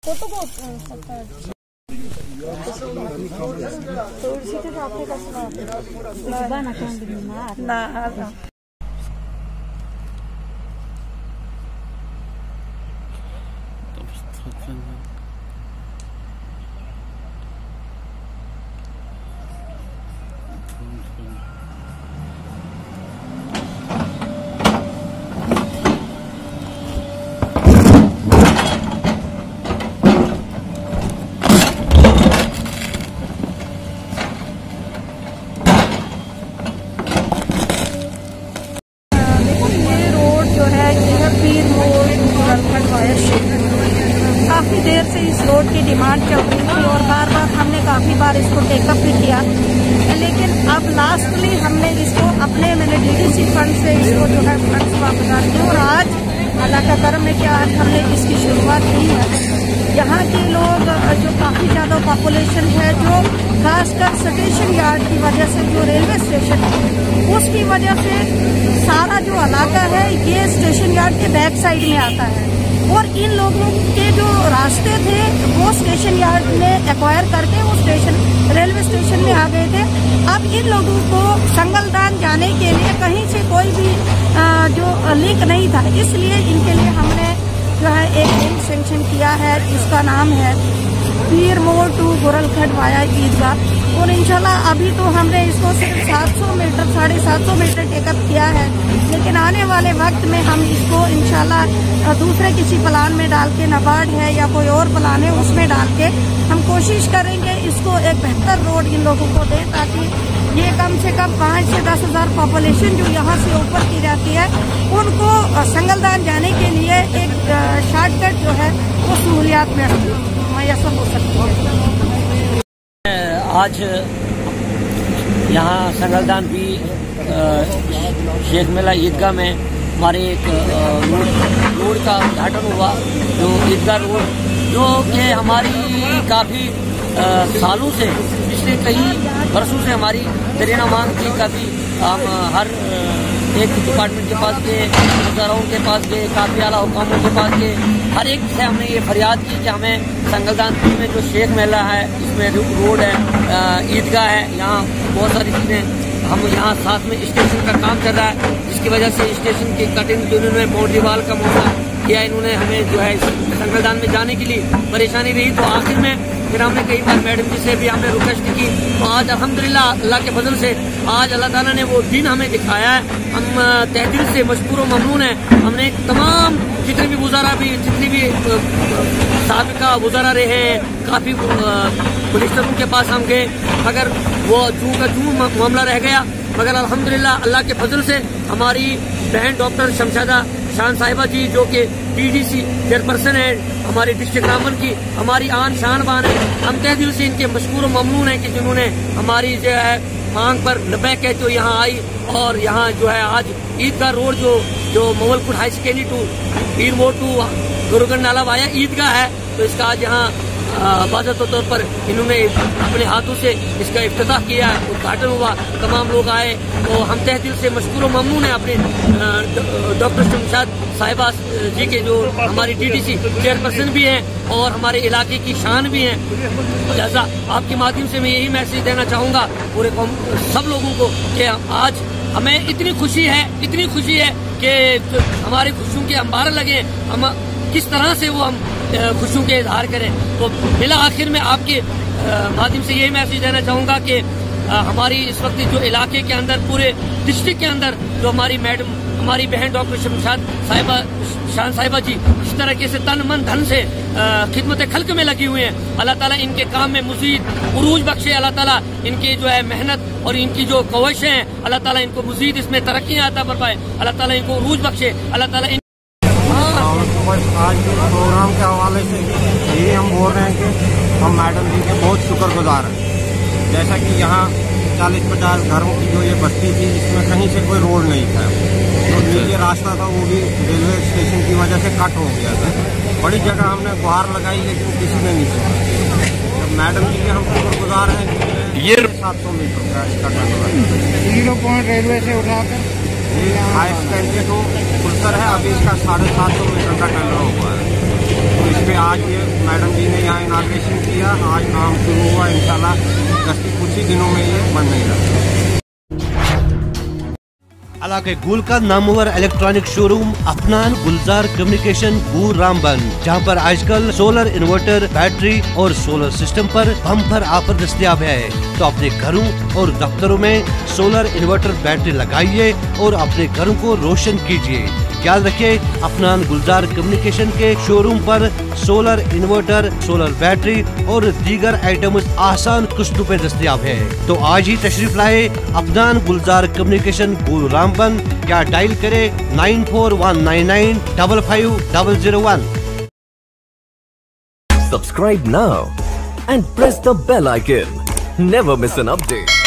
Photo को सकता है काफ़ी देर से इस रोड की डिमांड चल रही थी और बार बार हमने काफ़ी बार इसको टेकअप भी किया, लेकिन अब लास्टली हमने इसको अपने डीडीसी फंड से इसको जो है फंड्स वापस आ दिए और आज अल्लाह का करम है कि आज हमने इसकी शुरुआत की है। यहाँ के लोग जो काफ़ी ज़्यादा पॉपुलेशन है, जो खासकर स्टेशन यार्ड की वजह से, जो रेलवे स्टेशन है उसकी वजह से सारा जो इलाका है ये स्टेशन यार्ड के बैक साइड में आता है और इन लोगों के जो रास्ते थे वो स्टेशन यार्ड में एक्वायर करके वो रेलवे स्टेशन में आ गए थे। अब इन लोगों को संगलदान जाने के लिए कहीं से कोई भी जो लिंक नहीं था, इसलिए इनके लिए हमने जो है एक लिंक सेंक्शन किया है, इसका नाम है पीर मोड़ टू गोरलखंड वाया ईदगाह। और इंशाल्लाह अभी तो हमने इसको सिर्फ 700 मीटर 750 मीटर टेकअप किया है, लेकिन आने वाले वक्त में हम इसको इंशाल्लाह दूसरे किसी प्लान में डाल के, नाबार्ड है या कोई और प्लान है उसमें डाल के हम कोशिश करेंगे इसको एक बेहतर रोड इन लोगों को दें, ताकि ये कम से कम 5 से 10 हज़ार पॉपुलेशन जो यहाँ से ऊपर की जाती है उनको संगलदान जाने के लिए एक शॉर्टकट जो है वो सहूलियात में मैसर हो सकती है। आज यहाँ संगलदान भी शेख मेला ईदगाह में हमारे एक रोड का उद्घाटन हुआ, जो ईदगाह रोड जो कि हमारी काफ़ी सालों से, पिछले कई वर्षों से हमारी दरीना मांग थी। काफ़ी हम हर एक डिपार्टमेंट के पास गए, वज़राओं के पास गए, काफ़ी आला हुकामों के पास गए, हर एक से हमने ये फरियाद की कि हमें संगलदान में जो शेख मेला है इसमें रोड है, ईदगाह है, यहाँ बहुत सारी चीज़ें, हम यहाँ साथ में स्टेशन का काम चल रहा है, जिसकी वजह से स्टेशन की कटिंग जो इन्होंने बाउंड्री वाल का मौका किया, इन्होंने हमें जो है संगलदान में जाने के लिए परेशानी रही। तो आखिर में फिर हमने कई बार मैडम जी से भी हमने रिक्वेस्ट की, तो आज अल्हम्दुलिल्लाह अल्लाह के फजल से आज अल्लाह ताला ने वो दिन हमें दिखाया है। हम तहे दिल से मशकूर व ममनून है। हमने तमाम जितने भी वज़ारा भी, जितनी भी साबिका वज़ारा रहे हैं, काफ़ी मिनिस्टरों के पास हम गए, मगर वो जू का जू मामला रह गया। मगर अल्हम्दुलिल्लाह अल्लाह के फजल से हमारी बहन डॉक्टर शमशादा शान साहिबा जी, जो कि डीडीसी चेयरपर्सन है हमारी डिस्ट्रिक्ट रामबन की, हमारी आन शान बान है। हम तहे दिल से इनके मशकूर व ममनून है कि जिन्होंने हमारी जो है मांग पर लबैक है तो यहाँ आई और यहाँ जो है आज ईदगाह रोड जो मोवलपुर हाई सेकेंडरी टू पीर मोड़ टू गोरलखंड नाला वाया ईदगाह है, तो इसका आज यहाँ बाज़ाब्ता तौर पर इन्होंने अपने हाथों से इसका इफ्तिताह किया, उद्घाटन हुआ, तमाम लोग आए। तो हम तहे दिल से मशकूर व ममनून है अपने डॉक्टर शमशाद साहिबा जी के, जो हमारी डीडीसी चेयरपर्सन भी हैं और हमारे इलाके की शान भी हैं। लिहाजा आपके माध्यम से मैं यही मैसेज देना चाहूँगा पूरे सब लोगों को कि आज हमें इतनी खुशी है कि हमारी खुशियों के अंबार लगे, हम किस तरह से वो हम खुशियों के इजहार करें। तो बिला आखिर में आपके माध्यम से यही मैसेज देना चाहूँगा कि हमारी इस वक्त जो इलाके के अंदर, पूरे डिस्ट्रिक्ट के अंदर जो हमारी मैडम, हमारी बहन डॉक्टर शमशाद साहिबा शान साहिबा जी इस तरीके से तन मन धन से खिदमत खल्क में लगी हुई हैं, अल्लाह ताला इनके काम में मज़ीद उरूज बख्शे, अल्लाह ताला इनकी जो है मेहनत और इनकी जो ख्वाहिशें हैं, अल्लाह ताला इनको मज़ीद इसमें तरक्कियाँ अता फरमाए, अल्लाह ताला इनको उरूज बख्शे, अल्लाह ताला आज के प्रोग्राम के हवाले से यही हम बोल रहे हैं कि हम मैडम जी के बहुत शुक्रगुजार हैं। जैसा कि यहाँ 40-50 घरों की जो ये बस्ती थी, इसमें कहीं से कोई रोड नहीं था, जो नीचे रास्ता था वो भी रेलवे स्टेशन की वजह से कट हो गया था। बड़ी जगह हमने गुहार लगाई लेकिन किसी ने नहीं सुना। तो मैडम जी के हम शुक्रगुजार हैं। ये 700 मीटर का इसका टर्न 0 पॉइंट रेलवे से उठाकर हाई सेकेंडरी टू फुलसर है, अभी इसका 750 मीटर का टर्न हुआ है। पे आज ये मैडम जी ने यहाँ इनाग्रेशन किया, आज काम शुरू हुआ। इंशाल्लाह कुछ ही दिनों में ये बन जाएगा। इलाके गुल का नामवर इलेक्ट्रॉनिक शोरूम अफनान गुलजार कम्युनिकेशन गुल रामबन, जहां पर आजकल सोलर इन्वर्टर, बैटरी और सोलर सिस्टम पर बम्पर ऑफर दस्तयाब है। तो अपने घरों और दफ्तरों में सोलर इन्वर्टर बैटरी लगाइए और अपने घरों को रोशन कीजिए। याद रखिए, अफनान गुलजार कम्युनिकेशन के शोरूम पर सोलर इन्वर्टर, सोलर बैटरी और दीगर आइटम्स आसान किस्तों पे दस्तयाब है। तो आज ही तशरीफ लाए अफनान गुलजार कम्युनिकेशन गुल रामबन या डायल करे 9419955001। Subscribe now and press the bell icon. Never miss an update.